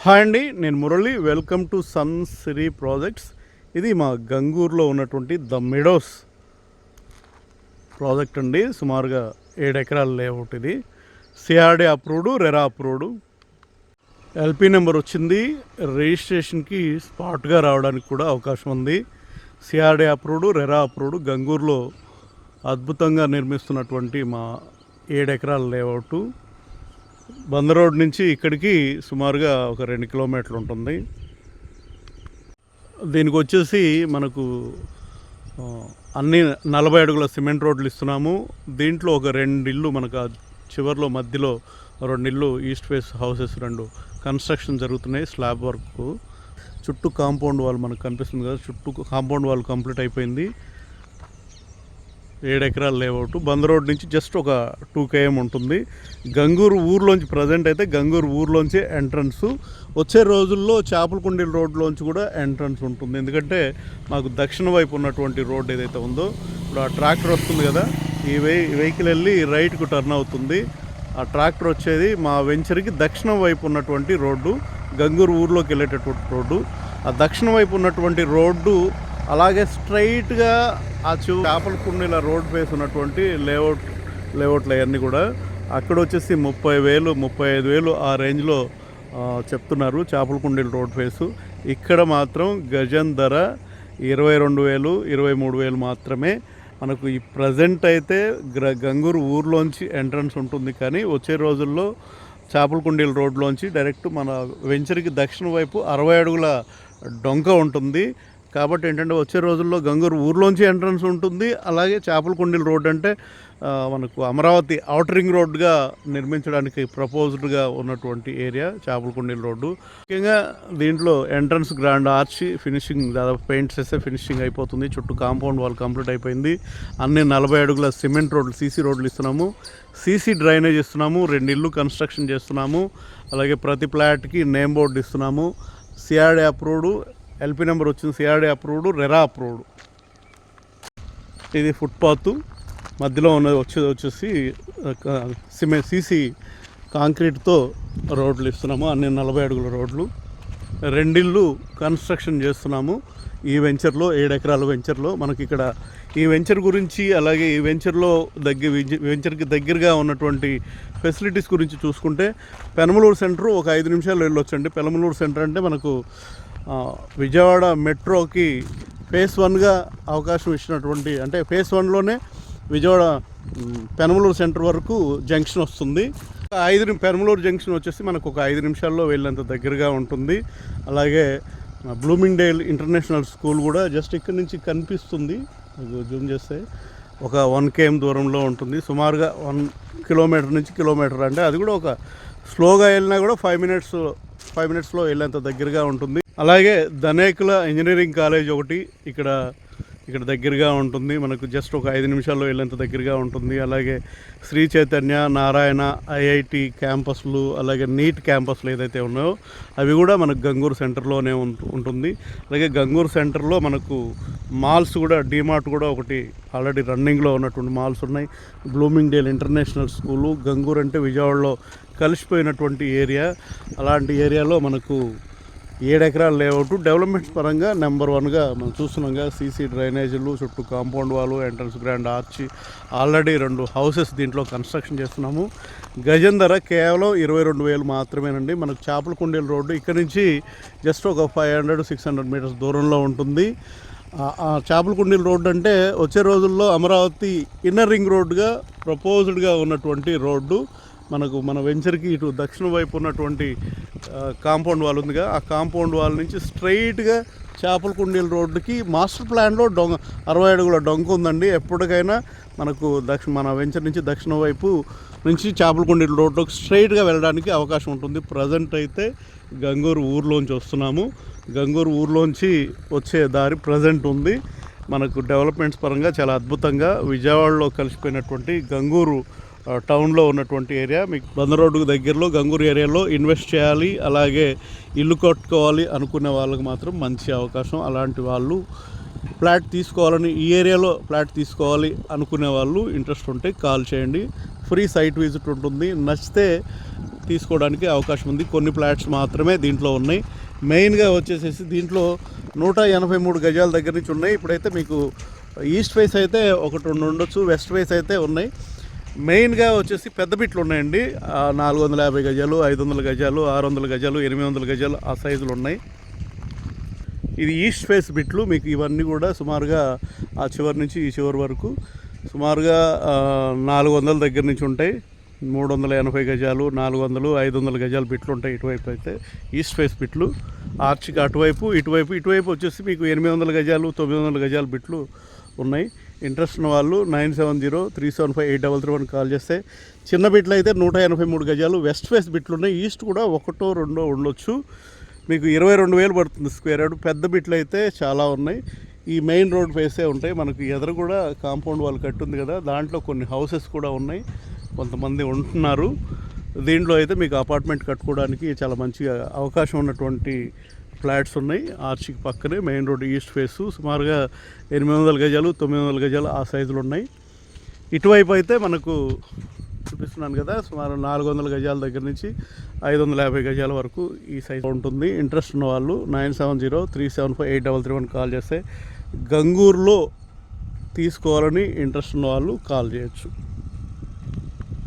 Hi అండి, నేను Murali. Welcome to Sun Siri projects. ఇది మా గంగూరులో ఉన్నటువంటి ద మెడోస్ ప్రాజెక్ట్ అండి. సుమారుగా 7 ఎకరాల లేఅవుట్. ఇది CRD approved, RERA approved. LP number వచ్చింది. రిజిస్ట్రేషన్కి స్పాట్గా రావడానికి కూడా అవకాశం ఉంది. CRD approved, RERA approved. గంగూరులో అద్భుతంగా నిర్మిస్తున్నటువంటి మా 7 ఎకరాల లేఅవుట్. బందర్ రోడ్ నుంచి ఇక్కడికి సుమారుగా ఒక 2 కిలోమీటర్లు ఉంటుంది. దీనికి వచ్చేసి మనకు అన్ని 40 అడుగుల సిమెంట్ రోడ్లు ఇస్తున్నాము. దీంట్లో ఒక 2 ఇళ్ళు మనకు చివరిలో మధ్యలో 2 ఇళ్ళు ఈస్ట్ ఫేస్ హౌసెస్ 2 కన్స్ట్రక్షన్ జరుగుతున్నాయి. స్లాబ్ వర్క్ చుట్టూ కాంపౌండ్ వాల్ మనకు కనిపిస్తుంది కదా, చుట్టూ కాంపౌండ్ వాల్ కంప్లీట్ అయిపోయింది. 7 ఎకరాల లేఅవుట్. బందర్ రోడ్ నుంచి జస్ట్ ఒక 2 km ఉంటుంది. గంగూరు ఊర్లోంచి ప్రజెంట్ అయితే గంగూరు ఊర్లోంచి ఎంట్రన్స్. వచ్చే రోజుల్లో చేపలకుండీల రోడ్లోంచి కూడా ఎంట్రన్స్ ఉంటుంది. ఎందుకంటే మాకు దక్షిణ వైపు ఉన్నటువంటి రోడ్ ఏదైతే ఉందో, ఇప్పుడు ఆ ట్రాక్టర్ వస్తుంది కదా, ఈ వెహికల్ వెళ్ళి రైట్కు టర్న్ అవుతుంది. ఆ ట్రాక్టర్ వచ్చేది మా వెంచర్కి దక్షిణం వైపు ఉన్నటువంటి రోడ్డు, గంగూరు ఊర్లోకి వెళ్ళేటటువంటి రోడ్డు. ఆ దక్షిణ వైపు ఉన్నటువంటి రోడ్డు అలాగే స్ట్రైట్గా ఆ చేపలకుండీల రోడ్ ఫేస్ ఉన్నటువంటి లేఅవుట్లు అవన్నీ కూడా అక్కడ వచ్చేసి 30,000 35,000 ఆ రేంజ్లో చెప్తున్నారు చేపలకుండీల రోడ్ ఫేసు. ఇక్కడ మాత్రం గజం ధర 22,000 23,000 మాత్రమే. మనకు ఈ ప్రజెంట్ అయితే గంగూరు ఊర్లోంచి ఎంట్రన్స్ ఉంటుంది, కానీ వచ్చే రోజుల్లో చేపలకుండీల రోడ్లోంచి డైరెక్ట్ మన వెంచర్కి దక్షిణ వైపు 60 అడుగుల డొంక ఉంటుంది. కాబట్టి ఏంటంటే వచ్చే రోజుల్లో గంగూరు ఊర్లోంచి ఎంట్రన్స్ ఉంటుంది. అలాగే చేపలకుండీల రోడ్ అంటే మనకు అమరావతి ఔటర్ రింగ్ రోడ్గా నిర్మించడానికి ప్రపోజ్డ్గా ఉన్నటువంటి ఏరియా చేపలకుండీల రోడ్డు. ముఖ్యంగా దీంట్లో ఎంట్రన్స్ గ్రాండ్ ఆర్చ్ ఫినిషింగ్, దాదాపు పెయింట్స్ వేస్తే ఫినిషింగ్ అయిపోతుంది. చుట్టూ కాంపౌండ్ వాల్ కంప్లీట్ అయిపోయింది. అన్ని 40 అడుగుల సిమెంట్ రోడ్లు, సీసీ రోడ్లు ఇస్తున్నాము. సీసీ డ్రైనేజ్ ఇస్తున్నాము. 2 ఇళ్ళు కన్స్ట్రక్షన్ చేస్తున్నాము. అలాగే ప్రతి ప్లాట్కి నేమ్ బోర్డు ఇస్తున్నాము. సిఆర్డీ అప్రూవ్డ్, ఎల్పీ నెంబర్ వచ్చింది. CRD approved, RERA approved. ఇది ఫుట్పాత్ మధ్యలో ఉన్నది వచ్చేసి సీసీ కాంక్రీట్తో రోడ్లు ఇస్తున్నాము. అన్ని 40 అడుగుల రోడ్లు. 2 ఇళ్ళు కన్స్ట్రక్షన్ చేస్తున్నాము ఈ వెంచర్లో. 7 ఎకరాల వెంచర్లో మనకి ఇక్కడ ఈ వెంచర్ గురించి, అలాగే ఈ వెంచర్కి దగ్గరగా ఉన్నటువంటి ఫెసిలిటీస్ గురించి చూసుకుంటే, పెనమలూరు సెంటర్ ఒక 5 నిమిషాలు వెళ్ళొచ్చండి. పెనమలూరు సెంటర్ అంటే మనకు విజయవాడ మెట్రోకి ఫేజ్ 1గా అవకాశం ఇచ్చినటువంటి, అంటే ఫేజ్ 1లోనే విజయవాడ పెనమలూరు సెంటర్ వరకు జంక్షన్ వస్తుంది. పెనమలూరు జంక్షన్ వచ్చేసి మనకు ఒక 5 నిమిషాల్లో వెళ్ళేంత దగ్గరగా ఉంటుంది. అలాగే బ్లూమింగ్డేల్ ఇంటర్నేషనల్ స్కూల్ కూడా జస్ట్ ఇక్కడి నుంచి కనిపిస్తుంది. జూమ్ చేస్తే ఒక 1 km దూరంలో ఉంటుంది. సుమారుగా 1 కిలోమీటర్ నుంచి కిలోమీటర్, అంటే అది కూడా ఒక స్లోగా వెళ్ళినా కూడా 5 మినిట్స్లో వెళ్ళేంత దగ్గరగా ఉంటుంది. అలాగే ధనేకుల ఇంజనీరింగ్ కాలేజ్ ఒకటి ఇక్కడ దగ్గరగా ఉంటుంది. మనకు జస్ట్ ఒక 5 నిమిషాల్లో వెళ్ళేంత దగ్గరగా ఉంటుంది. అలాగే శ్రీ చైతన్య, నారాయణ, ఐఐటి క్యాంపస్లు, అలాగే నీట్ క్యాంపస్లు ఏదైతే ఉన్నాయో అవి కూడా మనకు గంగూరు సెంటర్లోనే ఉంటుంది. అలాగే గంగూరు సెంటర్లో మనకు మాల్స్ కూడా, డీమార్ట్ కూడా ఒకటి ఆల్రెడీ రన్నింగ్లో ఉన్నటువంటి మాల్స్ ఉన్నాయి. Bloomingdale international school. గంగూరు అంటే విజయవాడలో కలిసిపోయినటువంటి ఏరియా. అలాంటి ఏరియాలో మనకు 7 ఎకరాల లేఅవుట్. డెవలప్మెంట్స్ పరంగా నెంబర్ 1గా మనం చూస్తున్నాంగా. సీసీ డ్రైనేజీలు, చుట్టూ కాంపౌండ్ వాలు, entrance grand arch, already 2 houses దీంట్లో కన్స్ట్రక్షన్ చేస్తున్నాము. గజం ధర కేవలం 22,000 మాత్రమేనండి. మనకు చేపలకుండీల రోడ్డు ఇక్కడ నుంచి జస్ట్ ఒక 500-600 మీటర్స్ దూరంలో ఉంటుంది. చేపలకుండీల రోడ్డు అంటే వచ్చే రోజుల్లో అమరావతి ఇన్నర్ రింగ్ రోడ్డుగా ప్రపోజ్డ్గా ఉన్నటువంటి రోడ్డు. మనకు మన వెంచర్కి ఇటు దక్షిణ వైపు ఉన్నటువంటి కాంపౌండ్ వాల్ ఉందిగా, ఆ కాంపౌండ్ వాల్ నుంచి స్ట్రైట్గా చేపలకుండీల రోడ్డుకి మాస్టర్ ప్లాన్లో 60 అడుగుల డొంక ఉందండి. ఎప్పటికైనా మనకు మన వెంచర్ నుంచి దక్షిణ వైపు నుంచి చేపలకుండీల రోడ్డుకి స్ట్రైట్గా వెళ్ళడానికి అవకాశం ఉంటుంది. ప్రజెంట్ అయితే గంగూరు ఊర్లోంచి వస్తున్నాము. గంగూరు ఊర్లోంచి వచ్చే దారి ప్రజెంట్ ఉంది. మనకు డెవలప్మెంట్స్ పరంగా చాలా అద్భుతంగా విజయవాడలో కలిసిపోయినటువంటి గంగూరు టౌన్లో ఉన్నటువంటి ఏరియా. మీకు బందర్ రోడ్డుకు దగ్గరలో గంగూరు ఏరియాలో ఇన్వెస్ట్ చేయాలి, అలాగే ఇల్లు కట్టుకోవాలి అనుకునే వాళ్ళకి మాత్రం మంచి అవకాశం. అలాంటి వాళ్ళు ఫ్లాట్ తీసుకోవాలని, ఈ ఏరియాలో ఫ్లాట్ తీసుకోవాలి అనుకునే వాళ్ళు ఇంట్రెస్ట్ ఉంటే కాల్ చేయండి. ఫ్రీ సైట్ విజిట్ ఉంటుంది. నచ్చితే తీసుకోవడానికి అవకాశం ఉంది. కొన్ని ఫ్లాట్స్ మాత్రమే దీంట్లో ఉన్నాయి. మెయిన్గా వచ్చేసేసి దీంట్లో 183 గజాల దగ్గర నుంచి ఉన్నాయి. ఇప్పుడైతే మీకు ఈస్ట్ ఫేస్ అయితే ఒకటి రెండు ఉండొచ్చు, వెస్ట్ ఫేస్ అయితే ఉన్నాయి. మెయిన్గా వచ్చేసి పెద్ద బిట్లు ఉన్నాయండి. 450 గజాలు, 500 గజాలు, 600 గజాలు, 800 గజాలు ఆ సైజులు ఉన్నాయి. ఇది ఈస్ట్ ఫేస్ బిట్లు. మీకు ఇవన్నీ కూడా సుమారుగా ఆ చివరి నుంచి ఈ చివరి వరకు సుమారుగా 400 దగ్గర నుంచి ఉంటాయి. 380 గజాలు, 400, 500 గజాలు బిట్లు ఉంటాయి. ఇటువైపు అయితే ఈస్ట్ ఫేస్ బిట్లు. ఆర్చికి అటువైపు ఇటువైపు వచ్చేసి మీకు 800 గజాలు, 900 గజాలు బిట్లు ఉన్నాయి. ఇంట్రెస్ట్ ఉన్న వాళ్ళు 97037533 కాల్ చేస్తే, చిన్న బిట్లు అయితే 183 గజాలు వెస్ట్ ఫేస్ బిట్లు ఉన్నాయి. ఈస్ట్ కూడా ఒకటో రెండో ఉండొచ్చు. మీకు 22,000 పడుతుంది స్క్వేర్ యార్డ్. పెద్ద బిట్లు అయితే చాలా ఉన్నాయి. ఈ మెయిన్ రోడ్ ఫేసే ఉంటాయి. మనకు ఎదురు కూడా కాంపౌండ్ వాళ్ళు కట్టుంది కదా, దాంట్లో కొన్ని హౌసెస్ కూడా ఉన్నాయి, కొంతమంది ఉంటున్నారు. దీంట్లో అయితే మీకు అపార్ట్మెంట్ కట్టుకోవడానికి చాలా మంచిగా అవకాశం ఉన్నటువంటి ఫ్లాట్స్ ఉన్నాయి. ఆర్చికి పక్కనే మెయిన్ రోడ్ ఈస్ట్ ఫేసు సుమారుగా 800 గజాలు, 900 గజాలు ఆ సైజులు ఉన్నాయి. ఇటువైపు అయితే మనకు చూపిస్తున్నాను కదా, సుమారు 400 గజాల దగ్గర నుంచి 550 గజాల వరకు ఈ సైజు ఉంటుంది. ఇంట్రెస్ట్ ఉన్న వాళ్ళు 97037533 కాల్ చేస్తే గంగూరులో తీసుకోవాలని ఇంట్రెస్ట్ ఉన్న వాళ్ళు కాల్ చేయొచ్చు.